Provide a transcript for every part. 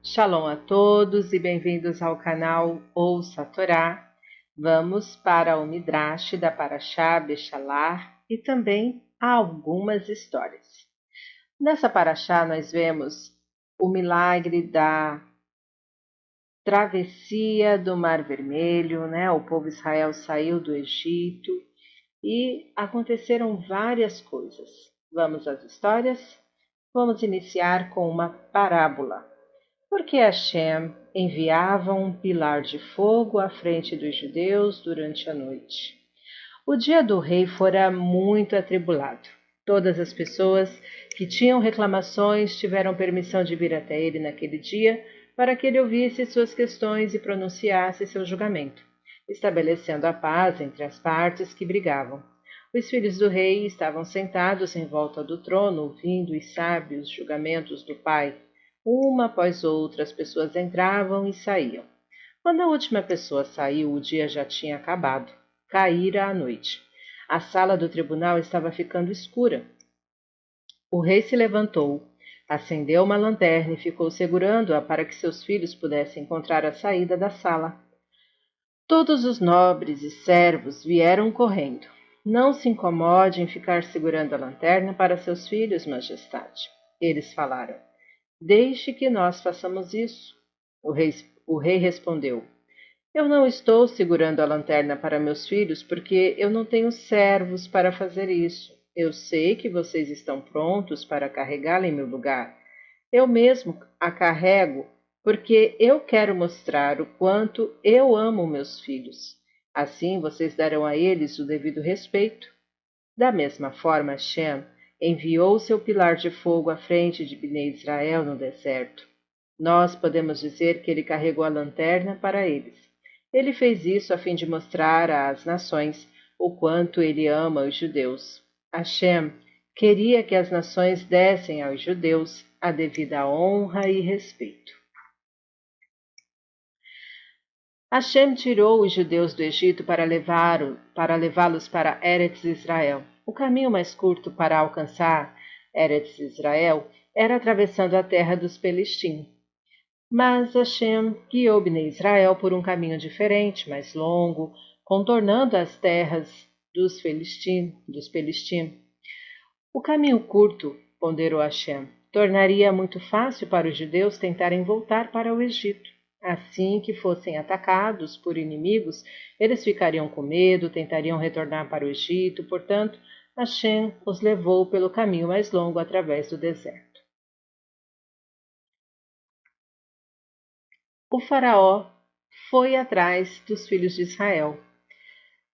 Shalom a todos e bem-vindos ao canal Ouça a Torá. Vamos para o Midrash da Parashá Beshalach e também algumas histórias. Nessa Parashá nós vemos o milagre da travessia do Mar Vermelho, né? O povo Israel saiu do Egito e aconteceram várias coisas. Vamos às histórias? Vamos iniciar com uma parábola. Porque Hashem enviava um pilar de fogo à frente dos judeus durante a noite. O dia do rei fora muito atribulado. Todas as pessoas que tinham reclamações tiveram permissão de vir até ele naquele dia para que ele ouvisse suas questões e pronunciasse seu julgamento, estabelecendo a paz entre as partes que brigavam. Os filhos do rei estavam sentados em volta do trono, ouvindo os sábios julgamentos do pai. Uma após outra, as pessoas entravam e saíam. Quando a última pessoa saiu, o dia já tinha acabado. Caíra a noite. A sala do tribunal estava ficando escura. O rei se levantou, acendeu uma lanterna e ficou segurando-a para que seus filhos pudessem encontrar a saída da sala. Todos os nobres e servos vieram correndo. Não se incomode em ficar segurando a lanterna para seus filhos, majestade. Eles falaram. Deixe que nós façamos isso. O rei respondeu. Eu não estou segurando a lanterna para meus filhos porque eu não tenho servos para fazer isso. Eu sei que vocês estão prontos para carregá-la em meu lugar. Eu mesmo a carrego porque eu quero mostrar o quanto eu amo meus filhos. Assim vocês darão a eles o devido respeito. Da mesma forma, Hashem enviou seu pilar de fogo à frente de Bnei Israel no deserto. Nós podemos dizer que ele carregou a lanterna para eles. Ele fez isso a fim de mostrar às nações o quanto ele ama os judeus. Hashem queria que as nações dessem aos judeus a devida honra e respeito. Hashem tirou os judeus do Egito para levá-los para Eretz Israel. O caminho mais curto para alcançar Eretz Israel era atravessando a terra dos Pelistim. Mas Hashem guiou Bnei Israel por um caminho diferente, mais longo, contornando as terras dos Pelistim. O caminho curto, ponderou Hashem, tornaria muito fácil para os judeus tentarem voltar para o Egito. Assim que fossem atacados por inimigos, eles ficariam com medo, tentariam retornar para o Egito, portanto, Hashem os levou pelo caminho mais longo através do deserto. O faraó foi atrás dos filhos de Israel,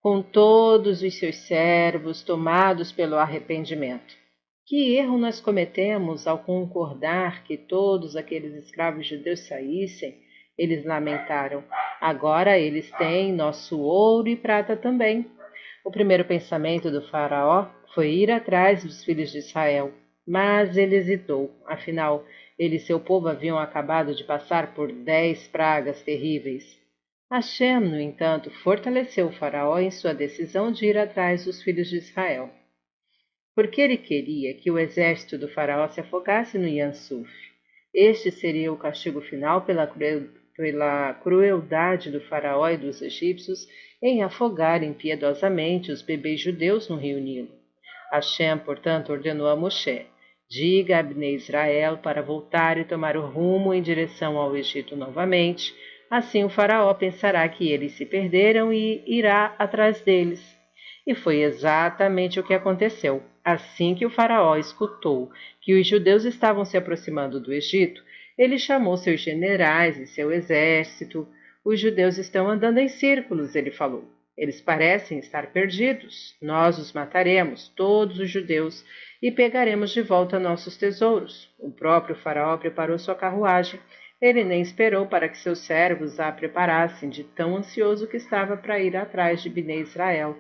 com todos os seus servos tomados pelo arrependimento. Que erro nós cometemos ao concordar que todos aqueles escravos judeus saíssem? Eles lamentaram. Agora eles têm nosso ouro e prata também. O primeiro pensamento do faraó foi ir atrás dos filhos de Israel, mas ele hesitou. Afinal, ele e seu povo haviam acabado de passar por 10 pragas terríveis. Hashem, no entanto, fortaleceu o faraó em sua decisão de ir atrás dos filhos de Israel, porque ele queria que o exército do faraó se afogasse no Yansuf. Este seria o castigo final pela crueldade do faraó e dos egípcios em afogar impiedosamente os bebês judeus no rio Nilo. Hashem, portanto, ordenou a Moshe, diga a Bnei Israel para voltar e tomar o rumo em direção ao Egito novamente. Assim o faraó pensará que eles se perderam e irá atrás deles. E foi exatamente o que aconteceu. Assim que o faraó escutou que os judeus estavam se aproximando do Egito, ele chamou seus generais e seu exército. Os judeus estão andando em círculos, ele falou. Eles parecem estar perdidos. Nós os mataremos, todos os judeus, e pegaremos de volta nossos tesouros. O próprio faraó preparou sua carruagem. Ele nem esperou para que seus servos a preparassem, de tão ansioso que estava para ir atrás de Bnei Israel.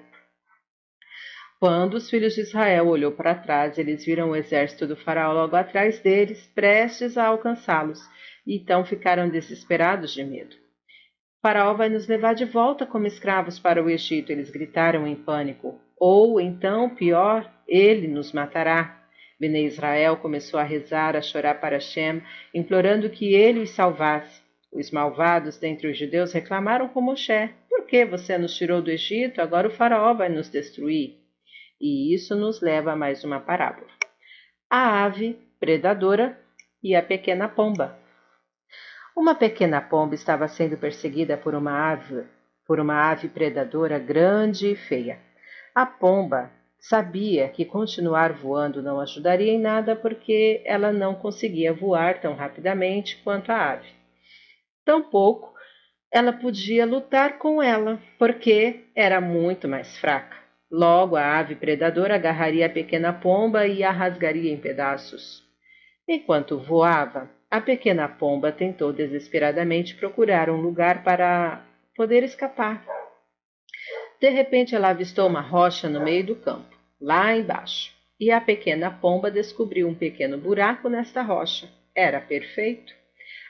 Quando os filhos de Israel olhou para trás, eles viram o exército do faraó logo atrás deles, prestes a alcançá-los, e então ficaram desesperados de medo. O faraó vai nos levar de volta como escravos para o Egito, eles gritaram em pânico. Ou, então, pior, ele nos matará. Bnei Israel começou a rezar, a chorar para Hashem, implorando que ele os salvasse. Os malvados dentre os judeus reclamaram com Moshe: por que você nos tirou do Egito? Agora o faraó vai nos destruir. E isso nos leva a mais uma parábola. A ave predadora e a pequena pomba. Uma pequena pomba estava sendo perseguida por uma ave predadora grande e feia. A pomba sabia que continuar voando não ajudaria em nada porque ela não conseguia voar tão rapidamente quanto a ave. Tampouco ela podia lutar com ela, porque era muito mais fraca. Logo, a ave predadora agarraria a pequena pomba e a rasgaria em pedaços. Enquanto voava, a pequena pomba tentou desesperadamente procurar um lugar para poder escapar. De repente, ela avistou uma rocha no meio do campo, lá embaixo, e a pequena pomba descobriu um pequeno buraco nesta rocha. Era perfeito.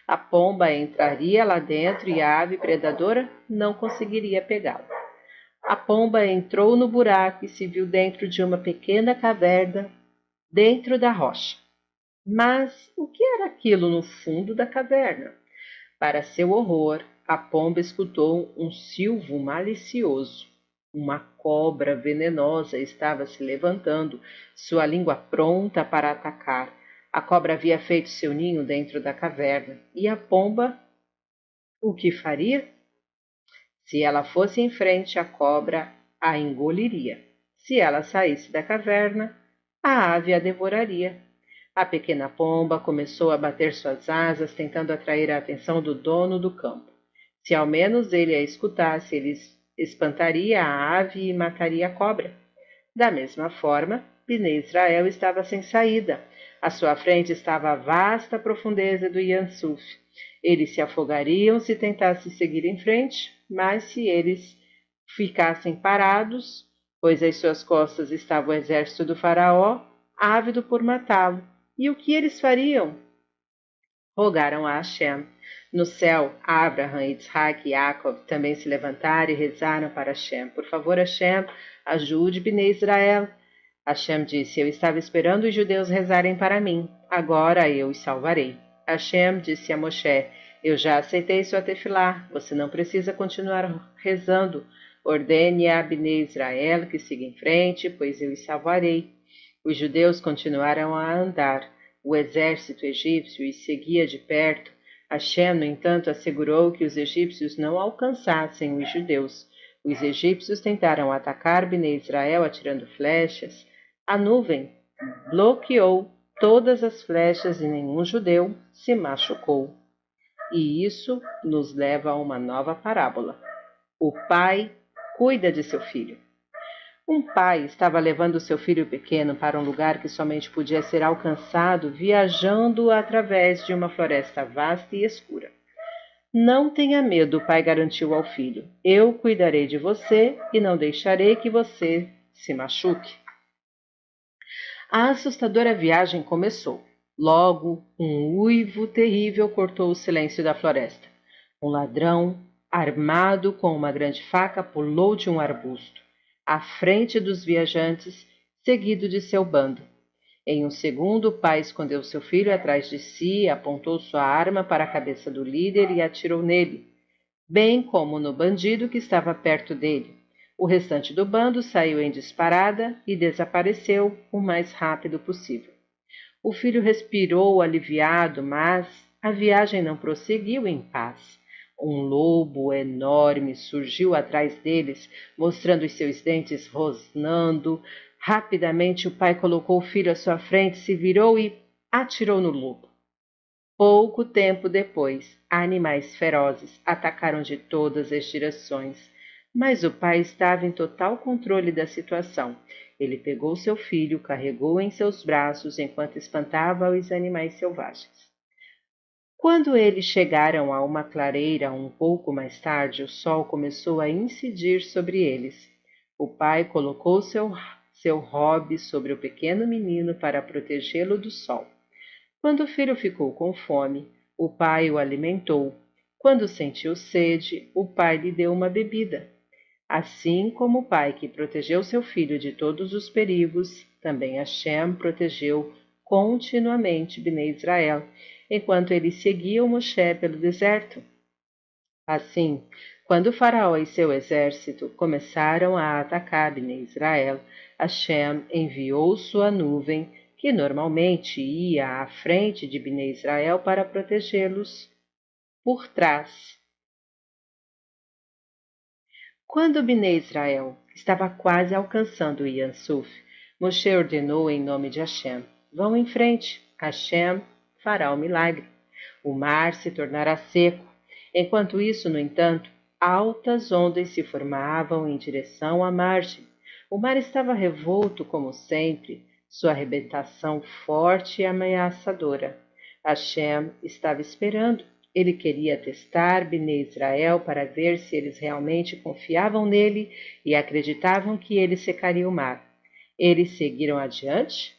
A pomba entraria lá dentro e a ave predadora não conseguiria pegá-la. A pomba entrou no buraco e se viu dentro de uma pequena caverna dentro da rocha. Mas o que era aquilo no fundo da caverna? Para seu horror, a pomba escutou um silvo malicioso. Uma cobra venenosa estava se levantando, sua língua pronta para atacar. A cobra havia feito seu ninho dentro da caverna. E a pomba, o que faria? Se ela fosse em frente, a cobra a engoliria. Se ela saísse da caverna, a ave a devoraria. A pequena pomba começou a bater suas asas, tentando atrair a atenção do dono do campo. Se ao menos ele a escutasse, ele espantaria a ave e mataria a cobra. Da mesma forma, Bnei Israel estava sem saída. À sua frente estava a vasta profundeza do Yansuf. Eles se afogariam se tentassem seguir em frente, mas se eles ficassem parados, pois às suas costas estava o exército do faraó, ávido por matá-lo. E o que eles fariam? Rogaram a Hashem. No céu, Abraham, Isaac e Jacob também se levantaram e rezaram para Hashem. Por favor, Hashem, ajude Bnei Israel. Hashem disse: eu estava esperando os judeus rezarem para mim. Agora eu os salvarei. Hashem disse a Moshe: eu já aceitei sua tefilá. Você não precisa continuar rezando. Ordene a Bnei Israel que siga em frente, pois eu os salvarei. Os judeus continuaram a andar. O exército egípcio os seguia de perto. Hashem, no entanto, assegurou que os egípcios não alcançassem os judeus. Os egípcios tentaram atacar Bnei Israel atirando flechas. A nuvem bloqueou todas as flechas e nenhum judeu se machucou. E isso nos leva a uma nova parábola. O pai cuida de seu filho. Um pai estava levando seu filho pequeno para um lugar que somente podia ser alcançado viajando através de uma floresta vasta e escura. Não tenha medo, o pai garantiu ao filho. Eu cuidarei de você e não deixarei que você se machuque. A assustadora viagem começou. Logo, um uivo terrível cortou o silêncio da floresta. Um ladrão, armado com uma grande faca, pulou de um arbusto à frente dos viajantes, seguido de seu bando. Em um segundo, o pai escondeu seu filho atrás de si, apontou sua arma para a cabeça do líder e atirou nele, bem como no bandido que estava perto dele. O restante do bando saiu em disparada e desapareceu o mais rápido possível. O filho respirou aliviado, mas a viagem não prosseguiu em paz. Um lobo enorme surgiu atrás deles, mostrando os seus dentes rosnando. Rapidamente o pai colocou o filho à sua frente, se virou e atirou no lobo. Pouco tempo depois, animais ferozes atacaram de todas as direções, mas o pai estava em total controle da situação. Ele pegou seu filho, carregou em seus braços enquanto espantava os animais selvagens. Quando eles chegaram a uma clareira um pouco mais tarde, o sol começou a incidir sobre eles. O pai colocou seu robe sobre o pequeno menino para protegê-lo do sol. Quando o filho ficou com fome, o pai o alimentou. Quando sentiu sede, o pai lhe deu uma bebida. Assim como o pai que protegeu seu filho de todos os perigos, também Hashem protegeu continuamente Bnei Israel, enquanto eles seguiam Moshe pelo deserto. Assim, quando o faraó e seu exército começaram a atacar Bnei Israel, Hashem enviou sua nuvem, que normalmente ia à frente de Bnei Israel para protegê-los por trás. Quando Bnei Israel estava quase alcançando Iansuf, Moshe ordenou em nome de Hashem: vão em frente, Hashem fará o milagre. O mar se tornará seco. Enquanto isso, no entanto, altas ondas se formavam em direção à margem. O mar estava revolto como sempre, sua arrebentação forte e ameaçadora. Hashem estava esperando. Ele queria testar Bnei Israel para ver se eles realmente confiavam nele e acreditavam que ele secaria o mar. Eles seguiram adiante?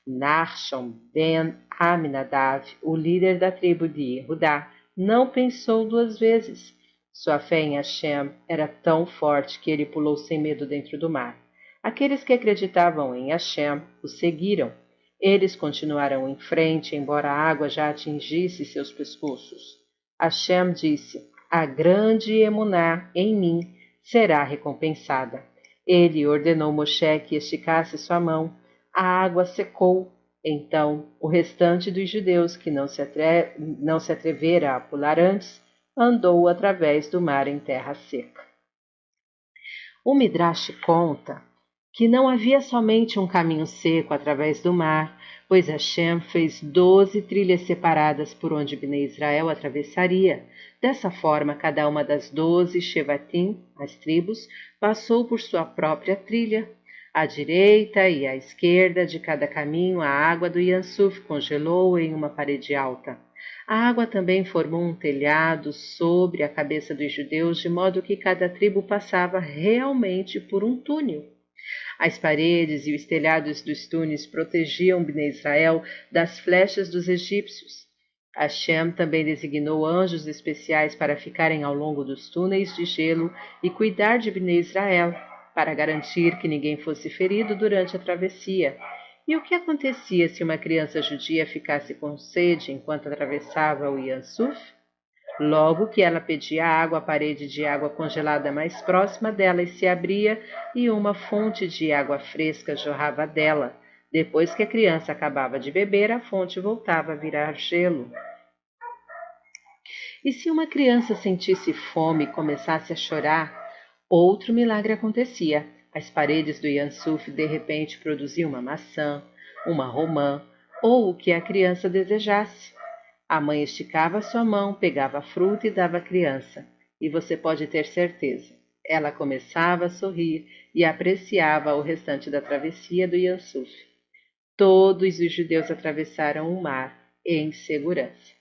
Nachshon ben Aminadav, o líder da tribo de Judá, não pensou duas vezes. Sua fé em Hashem era tão forte que ele pulou sem medo dentro do mar. Aqueles que acreditavam em Hashem o seguiram. Eles continuaram em frente, embora a água já atingisse seus pescoços. Hashem disse: a grande emuná em mim será recompensada. Ele ordenou Moshe que esticasse sua mão. A água secou. Então, o restante dos judeus que não se atrevera a pular antes, andou através do mar em terra seca. O Midrash conta que não havia somente um caminho seco através do mar, pois Hashem fez 12 trilhas separadas por onde Bnei Israel atravessaria. Dessa forma, cada uma das 12 Shevatim, as tribos, passou por sua própria trilha. À direita e à esquerda de cada caminho, a água do Iansuf congelou em uma parede alta. A água também formou um telhado sobre a cabeça dos judeus, de modo que cada tribo passava realmente por um túnel. As paredes e os telhados dos túneis protegiam Bnei Israel das flechas dos egípcios. Hashem também designou anjos especiais para ficarem ao longo dos túneis de gelo e cuidar de Bnei Israel, para garantir que ninguém fosse ferido durante a travessia. E o que acontecia se uma criança judia ficasse com sede enquanto atravessava o Iansuf? Logo que ela pedia água, a parede de água congelada mais próxima delas se abria e uma fonte de água fresca jorrava dela. Depois que a criança acabava de beber, a fonte voltava a virar gelo. E se uma criança sentisse fome e começasse a chorar, outro milagre acontecia. As paredes do Iansuf de repente produziam uma maçã, uma romã ou o que a criança desejasse. A mãe esticava sua mão, pegava a fruta e dava à criança. E você pode ter certeza, ela começava a sorrir e apreciava o restante da travessia do Iansuf. Todos os judeus atravessaram o mar em segurança.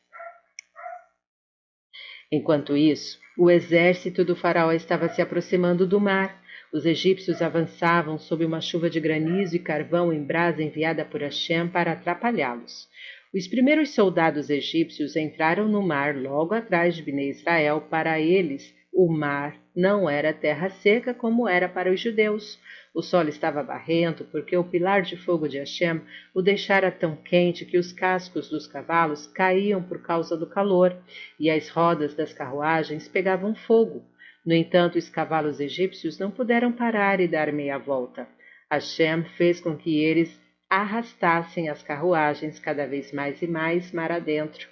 Enquanto isso, o exército do faraó estava se aproximando do mar. Os egípcios avançavam sob uma chuva de granizo e carvão em brasa enviada por Hashem para atrapalhá-los. Os primeiros soldados egípcios entraram no mar logo atrás de Bnei Israel. Para eles, o mar não era terra seca como era para os judeus. O solo estava barrento porque o pilar de fogo de Hashem o deixara tão quente que os cascos dos cavalos caíam por causa do calor e as rodas das carruagens pegavam fogo. No entanto, os cavalos egípcios não puderam parar e dar meia volta. Hashem fez com que eles arrastassem as carruagens cada vez mais e mais mar adentro.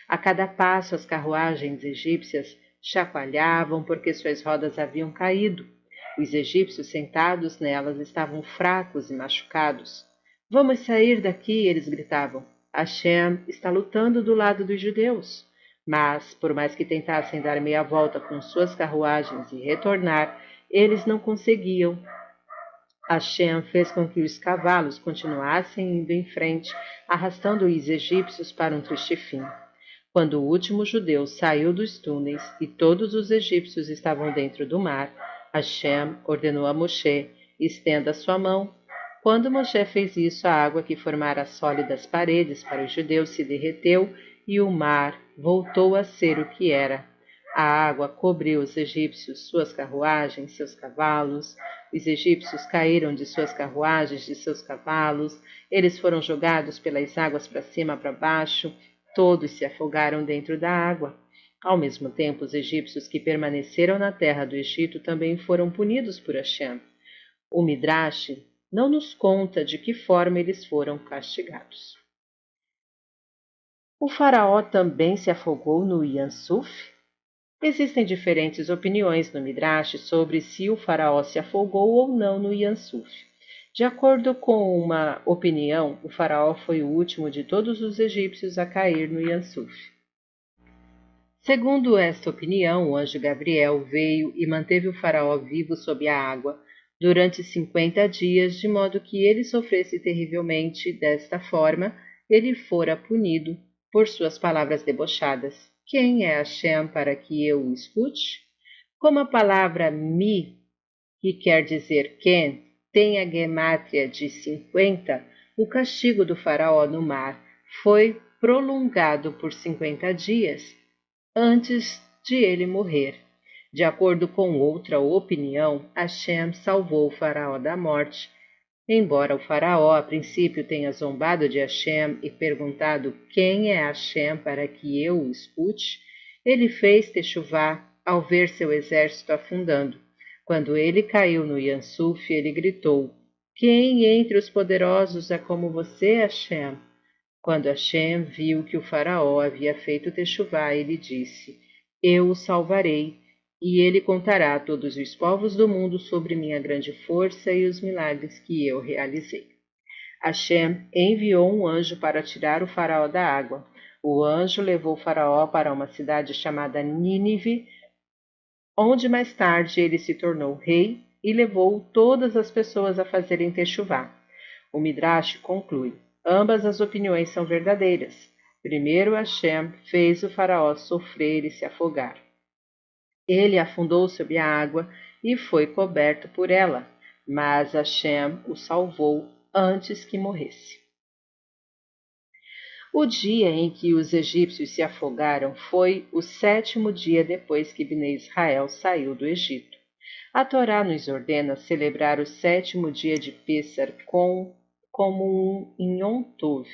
A cada passo, as carruagens egípcias chacoalhavam porque suas rodas haviam caído. Os egípcios sentados nelas estavam fracos e machucados. Vamos sair daqui, eles gritavam. Hashem está lutando do lado dos judeus. Mas, por mais que tentassem dar meia volta com suas carruagens e retornar, eles não conseguiam. Hashem fez com que os cavalos continuassem indo em frente, arrastando os egípcios para um triste fim. Quando o último judeu saiu dos túneis e todos os egípcios estavam dentro do mar, Hashem ordenou a Moshe: estenda sua mão. Quando Moshe fez isso, a água que formara sólidas paredes para os judeus se derreteu e o mar voltou a ser o que era. A água cobriu os egípcios, suas carruagens, seus cavalos. Os egípcios caíram de suas carruagens, de seus cavalos. Eles foram jogados pelas águas para cima, para baixo. Todos se afogaram dentro da água. Ao mesmo tempo, os egípcios que permaneceram na terra do Egito também foram punidos por Hashem. O Midrash não nos conta de que forma eles foram castigados. O faraó também se afogou no Yan Suf? Existem diferentes opiniões no Midrash sobre se o faraó se afogou ou não no Yan Suf. De acordo com uma opinião, o faraó foi o último de todos os egípcios a cair no Yan Suf. Segundo esta opinião, o anjo Gabriel veio e manteve o faraó vivo sob a água durante 50 dias, de modo que ele sofresse terrivelmente. Desta forma, ele fora punido por suas palavras debochadas. Quem é Hashem para que eu o escute? Como a palavra mi, que quer dizer quem, tem a gemátria de 50, o castigo do faraó no mar foi prolongado por 50 dias antes de ele morrer. De acordo com outra opinião, Hashem salvou o faraó da morte. Embora o faraó a princípio tenha zombado de Hashem e perguntado quem é Hashem para que eu o escute, ele fez techuvá ao ver seu exército afundando. Quando ele caiu no Yan Suf, ele gritou: Quem entre os poderosos é como você, Hashem? Quando Hashem viu que o faraó havia feito techuvá, ele disse: Eu o salvarei, e ele contará a todos os povos do mundo sobre minha grande força e os milagres que eu realizei. Hashem enviou um anjo para tirar o faraó da água. O anjo levou o faraó para uma cidade chamada Nínive, onde mais tarde ele se tornou rei e levou todas as pessoas a fazerem techuvá. O Midrash conclui: ambas as opiniões são verdadeiras. Primeiro, Hashem fez o faraó sofrer e se afogar. Ele afundou sob a água e foi coberto por ela, mas Hashem o salvou antes que morresse. O dia em que os egípcios se afogaram foi o 7º dia depois que Bnei Israel saiu do Egito. A Torá nos ordena celebrar o 7º dia de Pêssar como um Yom Tov,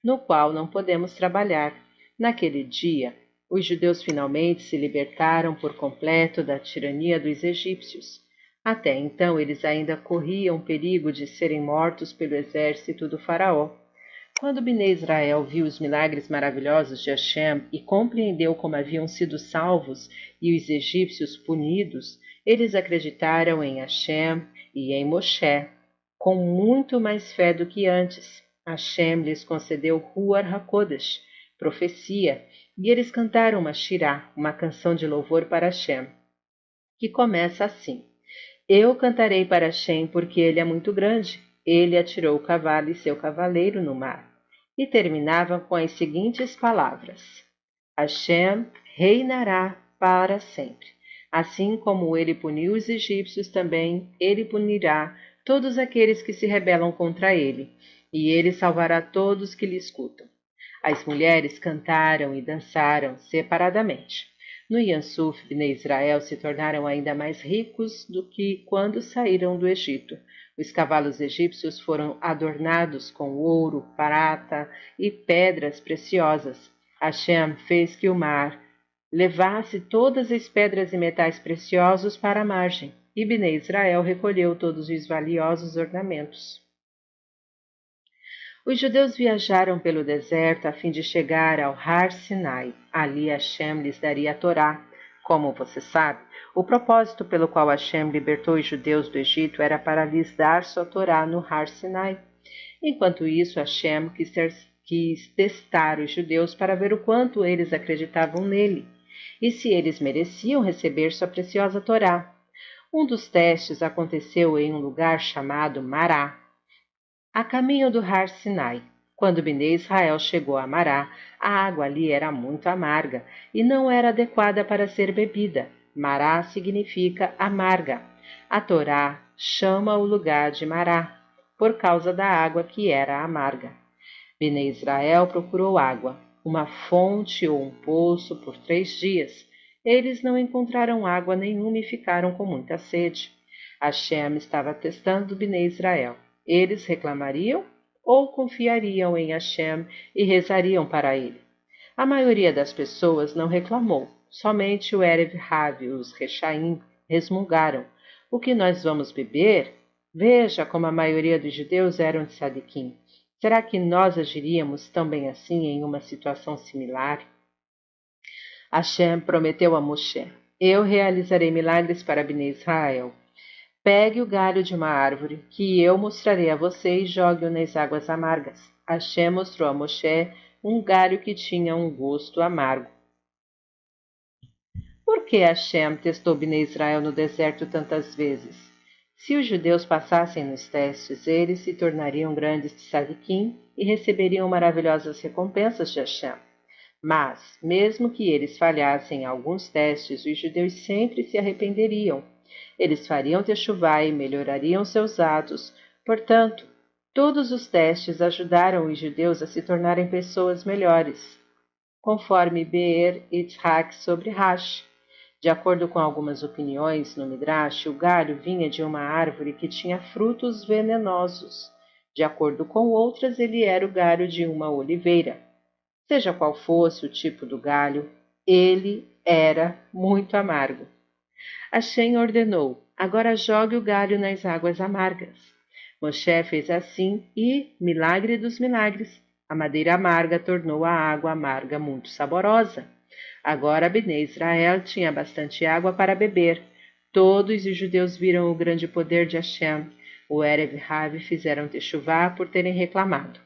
no qual não podemos trabalhar. Naquele dia, os judeus finalmente se libertaram por completo da tirania dos egípcios. Até então, eles ainda corriam perigo de serem mortos pelo exército do faraó. Quando Bnei Israel viu os milagres maravilhosos de Hashem e compreendeu como haviam sido salvos e os egípcios punidos, eles acreditaram em Hashem e em Moshe, com muito mais fé do que antes. Hashem lhes concedeu Ruach HaKodesh, profecia, e eles cantaram uma shirá, uma canção de louvor para Hashem, que começa assim: Eu cantarei para Hashem porque ele é muito grande. Ele atirou o cavalo e seu cavaleiro no mar. E terminava com as seguintes palavras: Hashem reinará para sempre. Assim como ele puniu os egípcios, também ele punirá todos aqueles que se rebelam contra ele, e ele salvará todos que lhe escutam. As mulheres cantaram e dançaram separadamente. No Yan Suf, Bnei Israel se tornaram ainda mais ricos do que quando saíram do Egito. Os cavalos egípcios foram adornados com ouro, prata e pedras preciosas. Hashem fez que o mar levasse todas as pedras e metais preciosos para a margem, e Bnei Israel recolheu todos os valiosos ornamentos. Os judeus viajaram pelo deserto a fim de chegar ao Har Sinai. Ali Hashem lhes daria a Torá. Como você sabe, o propósito pelo qual Hashem libertou os judeus do Egito era para lhes dar sua Torá no Har Sinai. Enquanto isso, Hashem quis testar os judeus para ver o quanto eles acreditavam nele e se eles mereciam receber sua preciosa Torá. Um dos testes aconteceu em um lugar chamado Mará, a caminho do Har Sinai. Quando Bnei Israel chegou a Mará, a água ali era muito amarga e não era adequada para ser bebida. Mará significa amarga. A Torá chama o lugar de Mará, por causa da água que era amarga. Bnei Israel procurou água, uma fonte ou um poço, por 3 dias. Eles não encontraram água nenhuma e ficaram com muita sede. Hashem estava testando Bnei Israel. Eles reclamariam ou confiariam em Hashem e rezariam para ele? A maioria das pessoas não reclamou. Somente o Erev Rav e os Rechaim resmungaram. O que nós vamos beber? Veja como a maioria dos judeus eram de Sadiquim. Será que nós agiríamos também assim em uma situação similar? Hashem prometeu a Moshe: Eu realizarei milagres para Bnei Israel. Pegue o galho de uma árvore, que eu mostrarei a você, e jogue-o nas águas amargas. Hashem mostrou a Moshe um galho que tinha um gosto amargo. Por que Hashem testou Bnei Israel no deserto tantas vezes? Se os judeus passassem nos testes, eles se tornariam grandes de Sadiquim e receberiam maravilhosas recompensas de Hashem. Mas, mesmo que eles falhassem em alguns testes, os judeus sempre se arrependeriam. Eles fariam techuvá e melhorariam seus atos. Portanto, todos os testes ajudaram os judeus a se tornarem pessoas melhores. Conforme Be'er Yitzhak sobre Rashi. De acordo com algumas opiniões no Midrash, o galho vinha de uma árvore que tinha frutos venenosos. De acordo com outras, ele era o galho de uma oliveira. Seja qual fosse o tipo do galho, ele era muito amargo. Hashem ordenou: agora jogue o galho nas águas amargas. Moshe fez assim e, milagre dos milagres, a madeira amarga tornou a água amarga muito saborosa. Agora Bnei Israel tinha bastante água para beber. Todos os judeus viram o grande poder de Hashem. O Erev Rav fizeram techuvá por terem reclamado.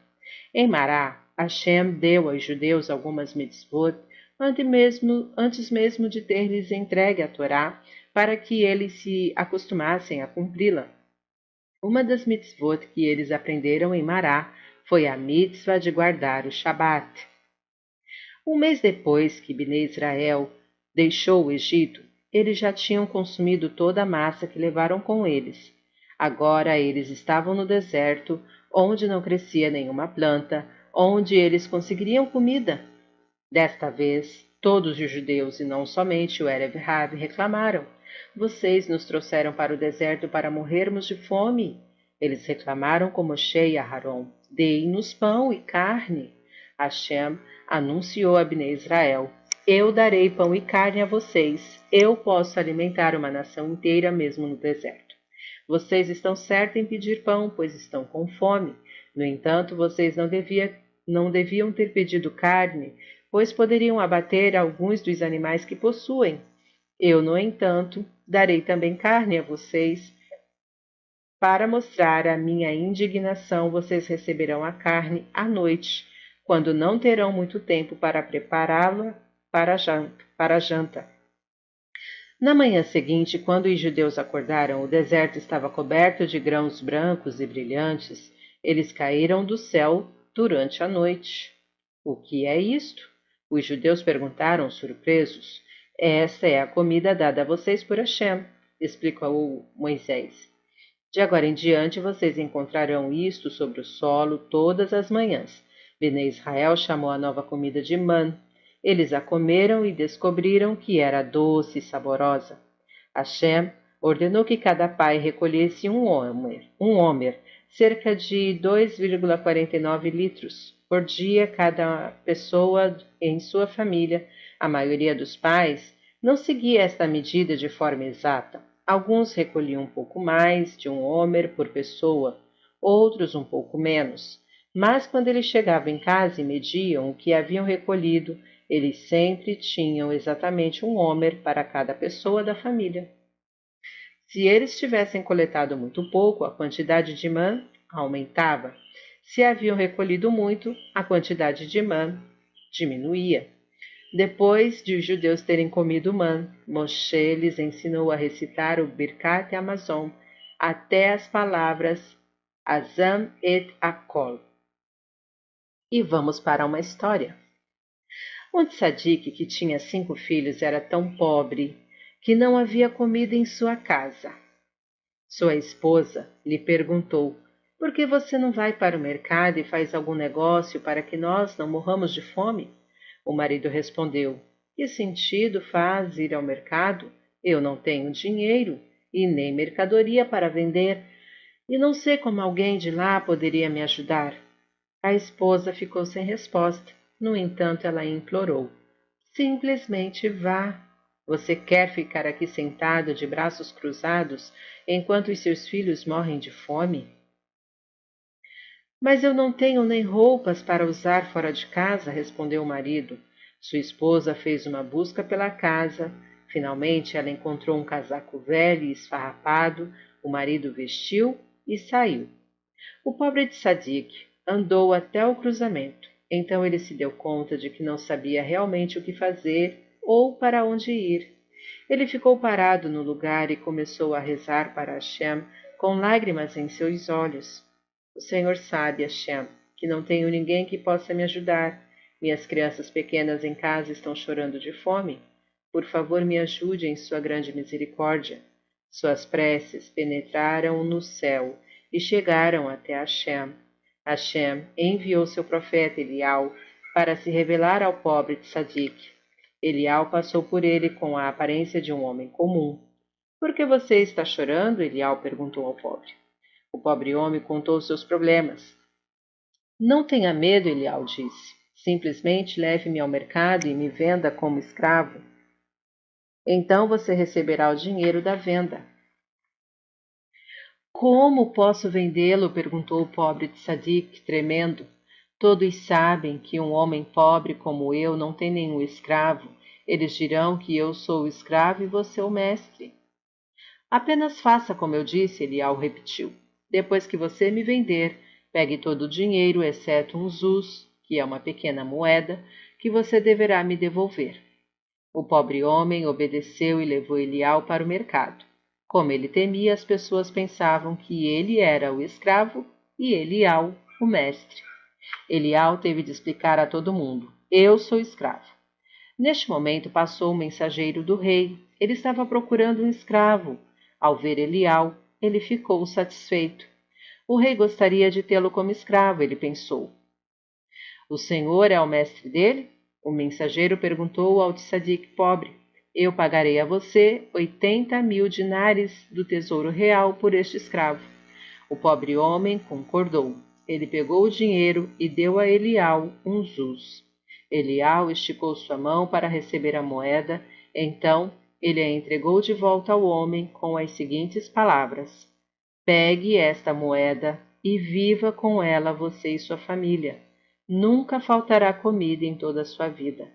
Em Mará, Hashem deu aos judeus algumas mitzvot antes mesmo de ter-lhes entregue a Torá, para que eles se acostumassem a cumpri-la. Uma das mitzvot que eles aprenderam em Mará foi a mitzvah de guardar o Shabat. Um mês depois que Bnei Israel deixou o Egito, eles já tinham consumido toda a massa que levaram com eles. Agora eles estavam no deserto, onde não crescia nenhuma planta, onde eles conseguiriam comida. Desta vez, todos os judeus, e não somente o Erev Rav, reclamaram: Vocês nos trouxeram para o deserto para morrermos de fome. Eles reclamaram com Moshe e Aharon: Deem-nos pão e carne. Hashem anunciou a Bnei Israel: Eu darei pão e carne a vocês. Eu posso alimentar uma nação inteira mesmo no deserto. Vocês estão certos em pedir pão, pois estão com fome. No entanto, vocês não deviam ter pedido carne, pois poderiam abater alguns dos animais que possuem. Eu, no entanto, darei também carne a vocês. Para mostrar a minha indignação, vocês receberão a carne à noite, quando não terão muito tempo para prepará-la para a janta. Na manhã seguinte, quando os judeus acordaram, o deserto estava coberto de grãos brancos e brilhantes. Eles caíram do céu durante a noite. O que é isto? Os judeus perguntaram, surpresos. Esta é a comida dada a vocês por Hashem, explicou Moisés. De agora em diante vocês encontrarão isto sobre o solo todas as manhãs. Bnei Israel chamou a nova comida de man. Eles a comeram e descobriram que era doce e saborosa. Hashem ordenou que cada pai recolhesse um homer, cerca de 2,49 litros, por dia cada pessoa em sua família. A maioria dos pais não seguia esta medida de forma exata. Alguns recolhiam um pouco mais de um homer por pessoa, outros um pouco menos. Mas quando eles chegavam em casa e mediam o que haviam recolhido, eles sempre tinham exatamente um homer para cada pessoa da família. Se eles tivessem coletado muito pouco, a quantidade de man aumentava. Se haviam recolhido muito, a quantidade de man diminuía. Depois de os judeus terem comido man, Moshe lhes ensinou a recitar o Birkat Hamazon até as palavras Azam et Akol. E vamos para uma história. Um tzadik que tinha 5 filhos era tão pobre que não havia comida em sua casa. Sua esposa lhe perguntou: Por que você não vai para o mercado e faz algum negócio para que nós não morramos de fome? O marido respondeu: Que sentido faz ir ao mercado? Eu não tenho dinheiro e nem mercadoria para vender, e não sei como alguém de lá poderia me ajudar. A esposa ficou sem resposta. No entanto, ela implorou: simplesmente vá. Você quer ficar aqui sentado de braços cruzados enquanto os seus filhos morrem de fome? Mas eu não tenho nem roupas para usar fora de casa, respondeu o marido. Sua esposa fez uma busca pela casa. Finalmente ela encontrou um casaco velho e esfarrapado. O marido vestiu e saiu. O pobre Tzadik andou até o cruzamento. Então ele se deu conta de que não sabia realmente o que fazer ou para onde ir. Ele ficou parado no lugar e começou a rezar para Hashem com lágrimas em seus olhos. O Senhor sabe, Hashem, que não tenho ninguém que possa me ajudar. Minhas crianças pequenas em casa estão chorando de fome. Por favor, me ajude em sua grande misericórdia. Suas preces penetraram no céu e chegaram até Hashem. Hashem enviou seu profeta Elial para se revelar ao pobre Tzadik. Elial passou por ele com a aparência de um homem comum. Por que você está chorando? Elial perguntou ao pobre. O pobre homem contou seus problemas. Não tenha medo, Elial disse. Simplesmente leve-me ao mercado e me venda como escravo. Então você receberá o dinheiro da venda. Como posso vendê-lo? Perguntou o pobre Tzadik, tremendo. Todos sabem que um homem pobre como eu não tem nenhum escravo. Eles dirão que eu sou o escravo e você o mestre. Apenas faça como eu disse, Elial repetiu. Depois que você me vender, pegue todo o dinheiro, exceto um zuz, que é uma pequena moeda, que você deverá me devolver. O pobre homem obedeceu e levou Elial para o mercado. Como ele temia, as pessoas pensavam que ele era o escravo e Elial o mestre. Elial teve de explicar a todo mundo: eu sou escravo. Neste momento passou o mensageiro do rei. Ele estava procurando um escravo. Ao ver Elial, ele ficou satisfeito. O rei gostaria de tê-lo como escravo, ele pensou. O senhor é o mestre dele? O mensageiro perguntou ao tzadik pobre. Eu pagarei a você 80.000 dinares do tesouro real por este escravo. O pobre homem concordou. Ele pegou o dinheiro e deu a Elial um zuz. Elial esticou sua mão para receber a moeda, então ele a entregou de volta ao homem com as seguintes palavras: pegue esta moeda e viva com ela você e sua família. Nunca faltará comida em toda a sua vida.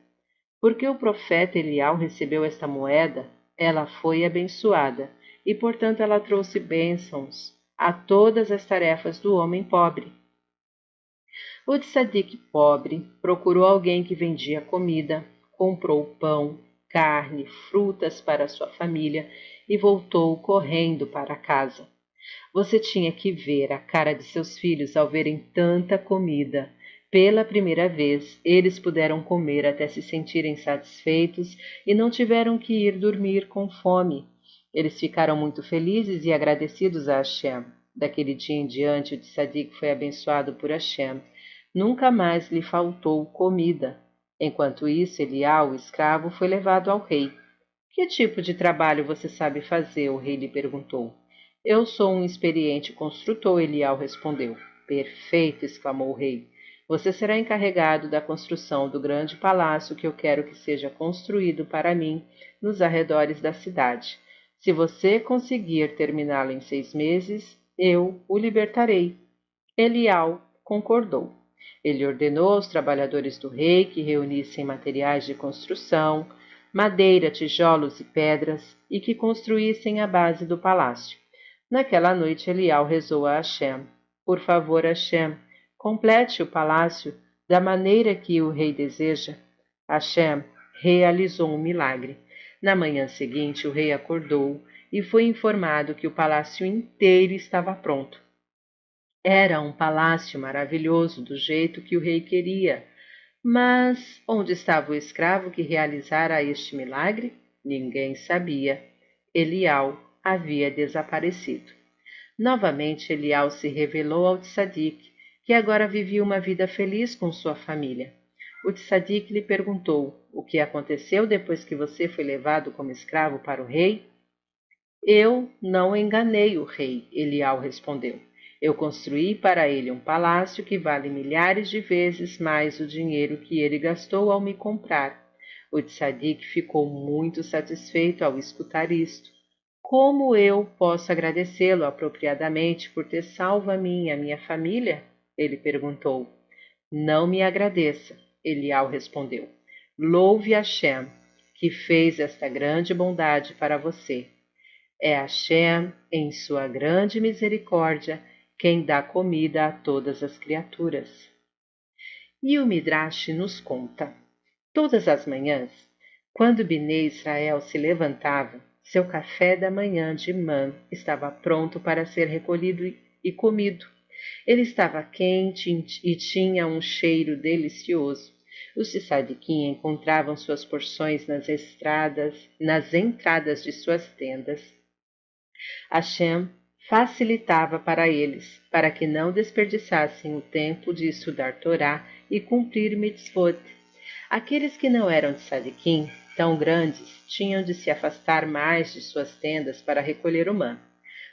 Porque o profeta Elial recebeu esta moeda, ela foi abençoada, e portanto ela trouxe bênçãos a todas as tarefas do homem pobre. O tzadik pobre procurou alguém que vendia comida, comprou pão, carne, frutas para sua família e voltou correndo para casa. Você tinha que ver a cara de seus filhos ao verem tanta comida. Pela primeira vez, eles puderam comer até se sentirem satisfeitos e não tiveram que ir dormir com fome. Eles ficaram muito felizes e agradecidos a Hashem. Daquele dia em diante, o tzadik foi abençoado por Hashem. Nunca mais lhe faltou comida. Enquanto isso, Elial, o escravo, foi levado ao rei. Que tipo de trabalho você sabe fazer? O rei lhe perguntou. Eu sou um experiente construtor, Elial respondeu. Perfeito, exclamou o rei. Você será encarregado da construção do grande palácio que eu quero que seja construído para mim nos arredores da cidade. Se você conseguir terminá-lo em 6 meses, eu o libertarei. Elial concordou. Ele ordenou aos trabalhadores do rei que reunissem materiais de construção, madeira, tijolos e pedras, e que construíssem a base do palácio. Naquela noite Elial rezou a Hashem: por favor, Hashem, complete o palácio da maneira que o rei deseja. Hashem realizou um milagre. Na manhã seguinte, o rei acordou e foi informado que o palácio inteiro estava pronto. Era um palácio maravilhoso do jeito que o rei queria. Mas onde estava o escravo que realizara este milagre? Ninguém sabia. Elial havia desaparecido. Novamente Elial se revelou ao tzadik, que agora vivia uma vida feliz com sua família. O tzadik lhe perguntou: o que aconteceu depois que você foi levado como escravo para o rei? Eu não enganei o rei, Elial respondeu. Eu construí para ele um palácio que vale milhares de vezes mais o dinheiro que ele gastou ao me comprar. O tzadik ficou muito satisfeito ao escutar isto. Como eu posso agradecê-lo apropriadamente por ter salvo a mim e a minha família? Ele perguntou. Não me agradeça, Elial respondeu. Louve Hashem, que fez esta grande bondade para você. É Hashem, em sua grande misericórdia, quem dá comida a todas as criaturas. E o Midrash nos conta. Todas as manhãs, quando Bnei Israel se levantava, seu café da manhã de man estava pronto para ser recolhido e comido. Ele estava quente e tinha um cheiro delicioso. Os tzadikim encontravam suas porções nas entradas de suas tendas. Hashem facilitava para eles, para que não desperdiçassem o tempo de estudar Torá e cumprir mitzvot. Aqueles que não eram tzadikim, tão grandes, tinham de se afastar mais de suas tendas para recolher o man.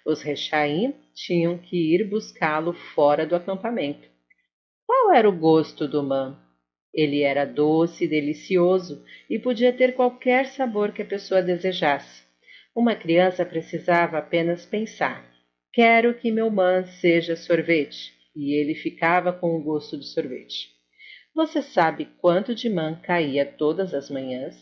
Os rechaim tinham que ir buscá-lo fora do acampamento. Qual era o gosto do man? Ele era doce e delicioso e podia ter qualquer sabor que a pessoa desejasse. Uma criança precisava apenas pensar: quero que meu man seja sorvete, e ele ficava com o gosto de sorvete. Você sabe quanto de man caía todas as manhãs?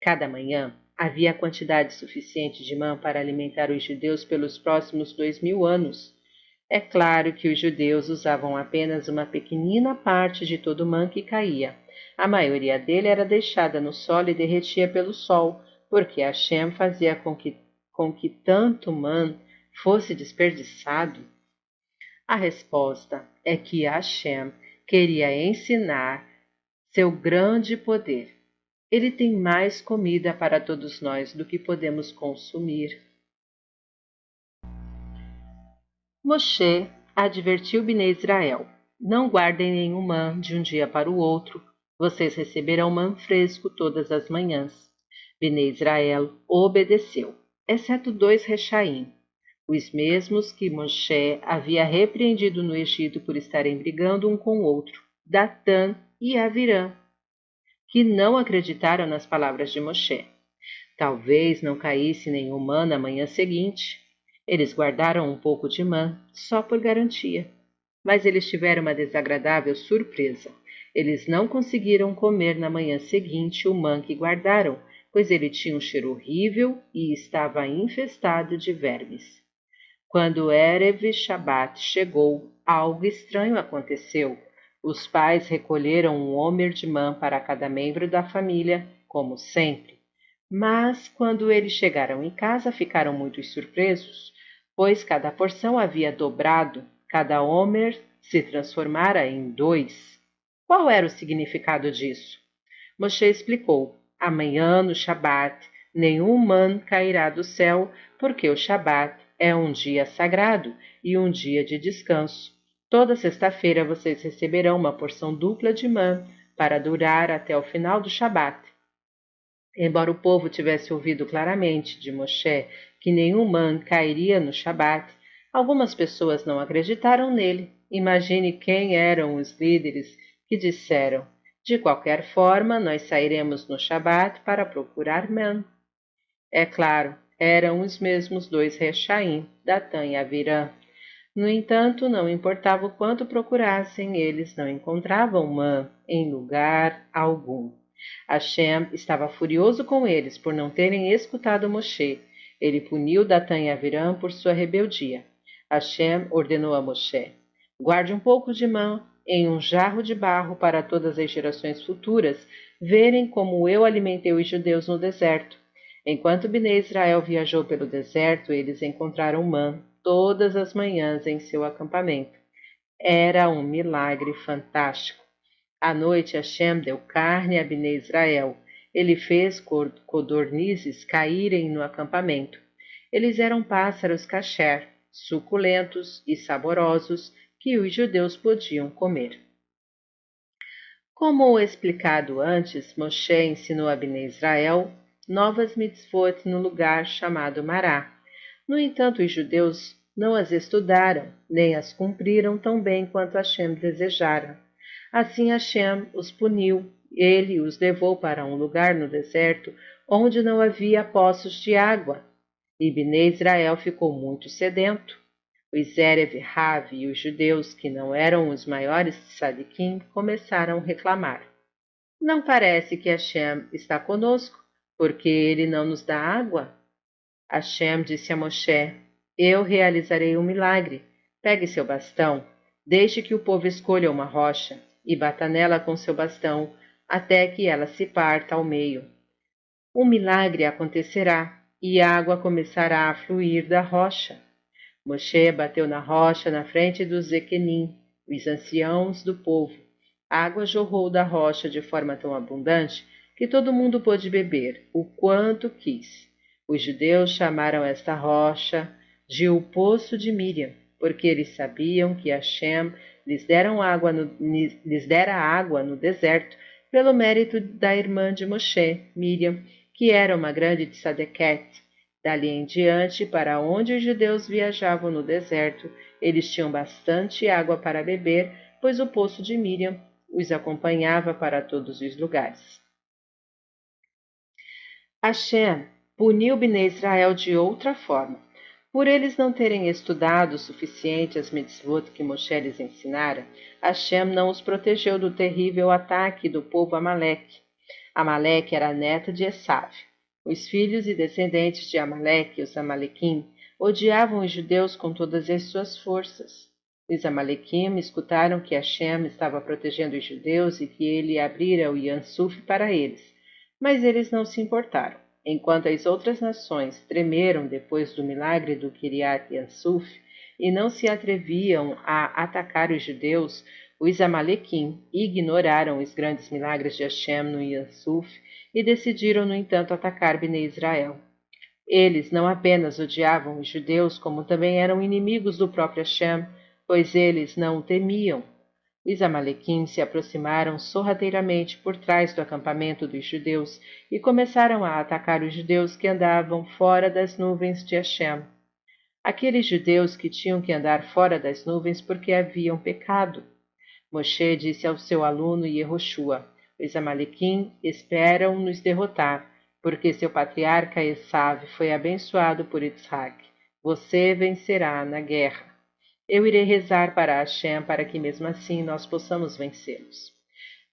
Cada manhã havia quantidade suficiente de man para alimentar os judeus pelos próximos 2000 anos. É claro que os judeus usavam apenas uma pequenina parte de todo o man que caía. A maioria dele era deixada no solo e derretia pelo sol, porque Hashem fazia com que tanto man fosse desperdiçado. A resposta é que Hashem queria ensinar seu grande poder. Ele tem mais comida para todos nós do que podemos consumir. Moshe advertiu Bnei Israel: não guardem nenhum man de um dia para o outro. Vocês receberão man fresco todas as manhãs. Bnei Israel obedeceu, exceto 2 rechaim, os mesmos que Moshe havia repreendido no Egito por estarem brigando um com o outro, Datã e Avirã, que não acreditaram nas palavras de Moshe. Talvez não caísse nenhum man na manhã seguinte. Eles guardaram um pouco de man, só por garantia. Mas eles tiveram uma desagradável surpresa. Eles não conseguiram comer na manhã seguinte o man que guardaram, pois ele tinha um cheiro horrível e estava infestado de vermes. Quando Erev Shabat chegou, algo estranho aconteceu. Os pais recolheram um homer de man para cada membro da família, como sempre. Mas, quando eles chegaram em casa, ficaram muito surpresos, pois cada porção havia dobrado, cada homer se transformara em 2. Qual era o significado disso? Moshe explicou: amanhã, no Shabat, nenhum man cairá do céu, porque o Shabat é um dia sagrado e um dia de descanso. Toda sexta-feira vocês receberão uma porção dupla de man para durar até o final do Shabat. Embora o povo tivesse ouvido claramente de Moshe que nenhum man cairia no Shabat, algumas pessoas não acreditaram nele. Imagine quem eram os líderes que disseram: de qualquer forma, nós sairemos no Shabat para procurar man. É claro, eram os mesmos 2 rechaim, Datã e Avirã. No entanto, não importava o quanto procurassem, eles não encontravam man em lugar algum. Hashem estava furioso com eles por não terem escutado Moshe. Ele puniu Datã e Avirã por sua rebeldia. Hashem ordenou a Moshe: guarde um pouco de man em um jarro de barro para todas as gerações futuras verem como eu alimentei os judeus no deserto. Enquanto Bnei Israel viajou pelo deserto, eles encontraram man todas as manhãs em seu acampamento. Era um milagre fantástico. À noite, Hashem deu carne a Bnei Israel. Ele fez codornizes caírem no acampamento. Eles eram pássaros kasher, suculentos e saborosos que os judeus podiam comer. Como explicado antes, Moshe ensinou a Bnei Israel novas mitzvot no lugar chamado Mará. No entanto, os judeus não as estudaram, nem as cumpriram tão bem quanto Hashem desejara. Assim Hashem os puniu, ele os levou para um lugar no deserto onde não havia poços de água. E Bnei Israel ficou muito sedento. Os Erev Rav e os judeus, que não eram os maiores tzadikim, começaram a reclamar. Não parece que Hashem está conosco, porque ele não nos dá água? Hashem disse a Moshe, eu realizarei um milagre. Pegue seu bastão, deixe que o povo escolha uma rocha e bata nela com seu bastão até que ela se parta ao meio. Um milagre acontecerá e a água começará a fluir da rocha. Moshe bateu na rocha na frente dos Zequenim, os anciãos do povo. A água jorrou da rocha de forma tão abundante que todo mundo pôde beber, o quanto quis. Os judeus chamaram esta rocha de o Poço de Miriam, porque eles sabiam que Hashem lhes dera água no deserto pelo mérito da irmã de Moshe, Miriam, que era uma grande tzadeket. Dali em diante, para onde os judeus viajavam no deserto, eles tinham bastante água para beber, pois o poço de Miriam os acompanhava para todos os lugares. Hashem puniu Bnei Israel de outra forma. Por eles não terem estudado o suficiente as mitzvot que Moshe lhes ensinara, Hashem não os protegeu do terrível ataque do povo Amaleque. Amaleque era a neta de Esav. Os filhos e descendentes de Amaleque, os Amalequim, odiavam os judeus com todas as suas forças. Os Amalequim escutaram que Hashem estava protegendo os judeus e que ele abrira o Yansuf para eles, mas eles não se importaram. Enquanto as outras nações tremeram depois do milagre do Kiryat Yansuf e não se atreviam a atacar os judeus, os Amalequim ignoraram os grandes milagres de Hashem no Yansuf e decidiram, no entanto, atacar Bnei Israel. Eles não apenas odiavam os judeus, como também eram inimigos do próprio Hashem, pois eles não o temiam. Os Amalequim se aproximaram sorrateiramente por trás do acampamento dos judeus e começaram a atacar os judeus que andavam fora das nuvens de Hashem. Aqueles judeus que tinham que andar fora das nuvens porque haviam pecado. Moshe disse ao seu aluno Yehoshua, os Amalequim esperam nos derrotar, porque seu patriarca Esav foi abençoado por Yitzhak. Você vencerá na guerra. Eu irei rezar para Hashem para que mesmo assim nós possamos vencê-los.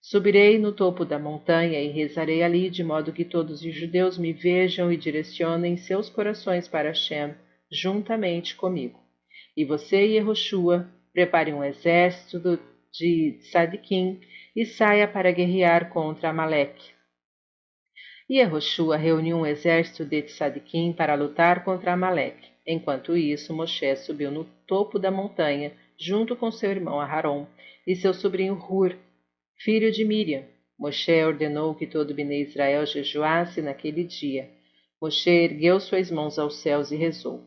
Subirei no topo da montanha e rezarei ali de modo que todos os judeus me vejam e direcionem seus corações para Hashem juntamente comigo. E você, Yehoshua, prepare um exército de tzadikim e saia para guerrear contra Amaleque. Yehoshua reuniu um exército de tzadikim para lutar contra Amaleque. Enquanto isso, Moshe subiu no topo da montanha, junto com seu irmão Aharon e seu sobrinho Hur, filho de Miriam. Moshe ordenou que todo Bnei Israel jejuasse naquele dia. Moshe ergueu suas mãos aos céus e rezou.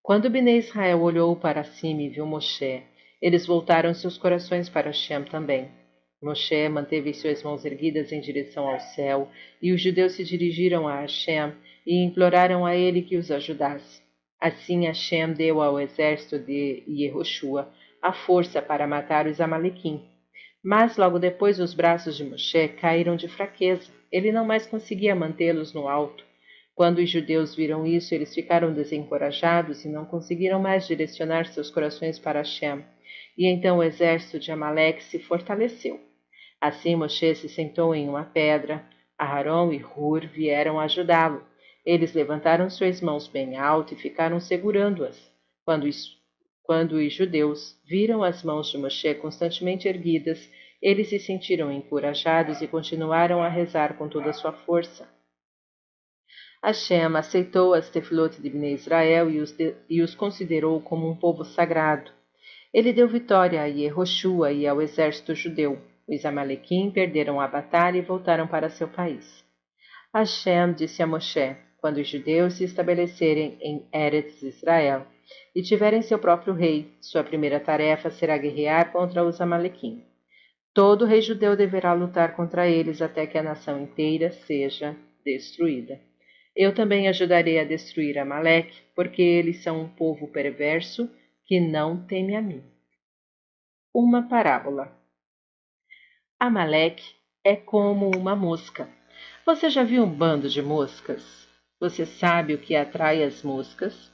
Quando Bnei Israel olhou para cima e viu Moshe, eles voltaram seus corações para Hashem também. Moshe manteve suas mãos erguidas em direção ao céu, e os judeus se dirigiram a Hashem e imploraram a ele que os ajudasse. Assim Hashem deu ao exército de Yehoshua a força para matar os Amalequim. Mas logo depois os braços de Moshe caíram de fraqueza. Ele não mais conseguia mantê-los no alto. Quando os judeus viram isso, eles ficaram desencorajados e não conseguiram mais direcionar seus corações para Hashem. E então o exército de Amaleque se fortaleceu. Assim Moshe se sentou em uma pedra. Aharon e Hur vieram ajudá-lo. Eles levantaram suas mãos bem alto e ficaram segurando-as. Quando os judeus viram as mãos de Moshe constantemente erguidas, eles se sentiram encorajados e continuaram a rezar com toda a sua força. Hashem aceitou as tefilot de Bnei Israel e os considerou como um povo sagrado. Ele deu vitória a Yehoshua e ao exército judeu. Os Amalequim perderam a batalha e voltaram para seu país. Hashem disse a Moshe, quando os judeus se estabelecerem em Eretz Israel e tiverem seu próprio rei, sua primeira tarefa será guerrear contra os Amalequim. Todo rei judeu deverá lutar contra eles até que a nação inteira seja destruída. Eu também ajudarei a destruir Amaleque, porque eles são um povo perverso que não teme a mim. Uma parábola. Amaleque é como uma mosca. Você já viu um bando de moscas? Você sabe o que atrai as moscas?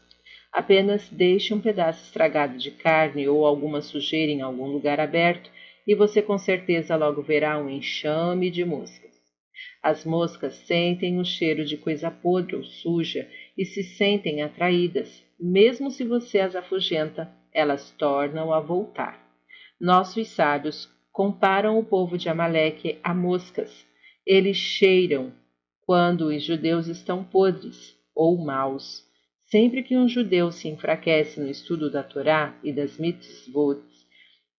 Apenas deixe um pedaço estragado de carne ou alguma sujeira em algum lugar aberto e você com certeza logo verá um enxame de moscas. As moscas sentem o cheiro de coisa podre ou suja e se sentem atraídas. Mesmo se você as afugenta, elas tornam a voltar. Nossos sábios comparam o povo de Amaleque a moscas. Eles cheiram quando os judeus estão podres ou maus. Sempre que um judeu se enfraquece no estudo da Torá e das mitzvot,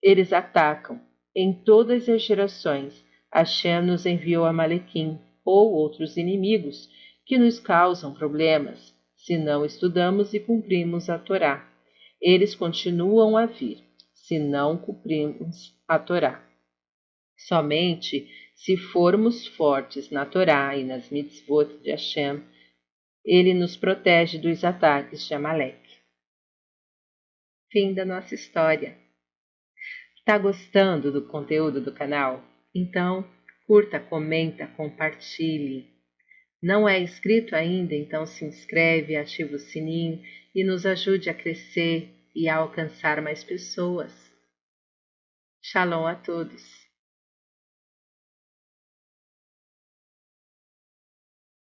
eles atacam. Em todas as gerações, Hashem nos enviou Amalequim ou outros inimigos que nos causam problemas se não estudamos e cumprimos a Torá. Eles continuam a vir se não cumprimos a Torá. Somente se formos fortes na Torá e nas mitzvot de Hashem, ele nos protege dos ataques de Amaleque. Fim da nossa história. Está gostando do conteúdo do canal? Então, curta, comenta, compartilhe. Não é inscrito ainda? Então se inscreve, ativa o sininho e nos ajude a crescer e a alcançar mais pessoas. Shalom a todos!